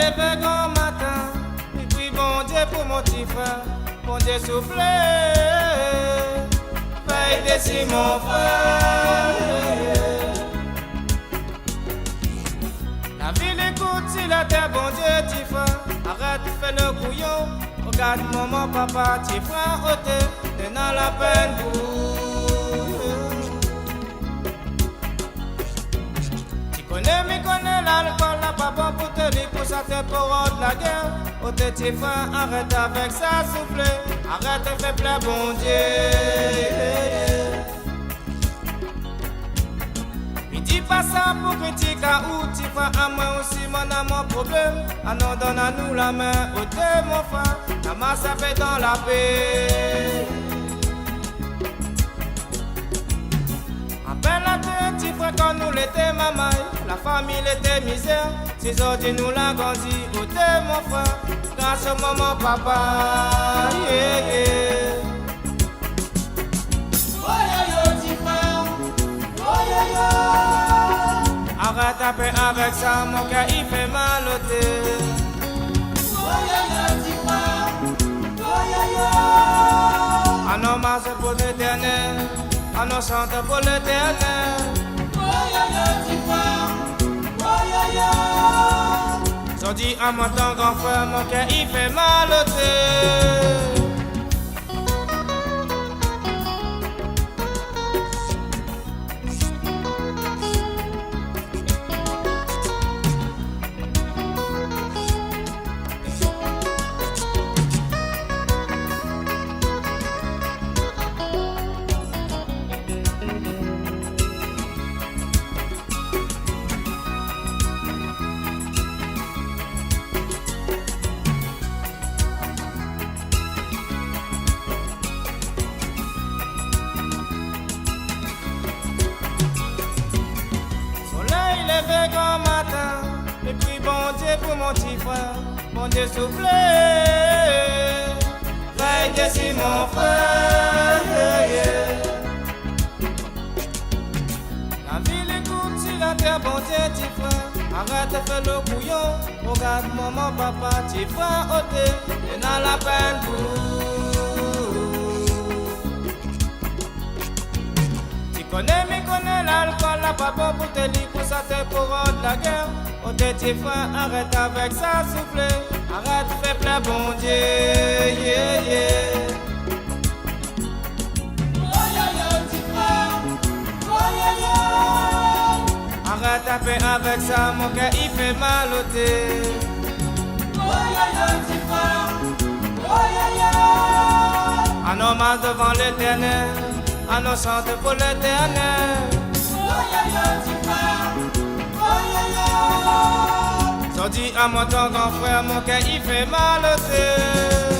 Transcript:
levé grand matin, et puis bon Dieu pour mon petit frère, bon Dieu soufflé, veille d'ici mon frère. La ville écoute si la terre, bon Dieu, petit frère, arrête de faire le couillon, regarde maman, papa, petit frère, ôté, tenant la peine pour. Mais connais l'alcool, la pas bon pour te dire pour ça te pour de la guerre. Au petit frère, arrête avec ça souffler, arrête de faire plaisir, bon Dieu. Il dit pas ça pour critiquer ou tu frère, à moi aussi mon amour problème. Ah non, donne à nous la main, ôtez mon frère, la masse a fait dans la paix. Petit frère quand nous l'étions maman, la famille était misère. Si aujourd'hui nous l'avons grandi, ôtez mon frère, grâce au maman papa. Yeah, yeah. Oh yo yo petit frère, oh yo yo. Arrête un peu avec ça, mon cœur il fait mal ôté. Oh yo yo petit frère, oh yo yo. Ah non, mais c'est pour l'éternel, ah non, chante pour l'éternel. J'en dis à moi ton grand frère, mon cœur il fait mal au thé. Levé grand matin, et puis bon Dieu pour mon petit frère, bon Dieu soufflé, veille d'ici mon frère. Yeah. La ville écoute si la terre, bon Dieu petit frère, arrête de faire le couillon, regarde maman, papa, petit frère ôté, et dans la peine pour. Mais connais l'alcool, la pas bon pour te dire pour ça te pour de la guerre. Au petit frère, arrête avec ça souffler, arrête de faire plaisir, bon Dieu. Yeah, yeah. Oh yo yo petit frère, oh yo yo. Arrête un peu avec ça, mon cœur il fait mal au thé. Oh yo yo petit frère, oh yo yo. Un hommage devant l'éternel, un homme chante pour l'éternel. Oh yo yo petit frère, oh yo yo. J'en dis à moi ton grand frère, mon cœur il fait mal au thé.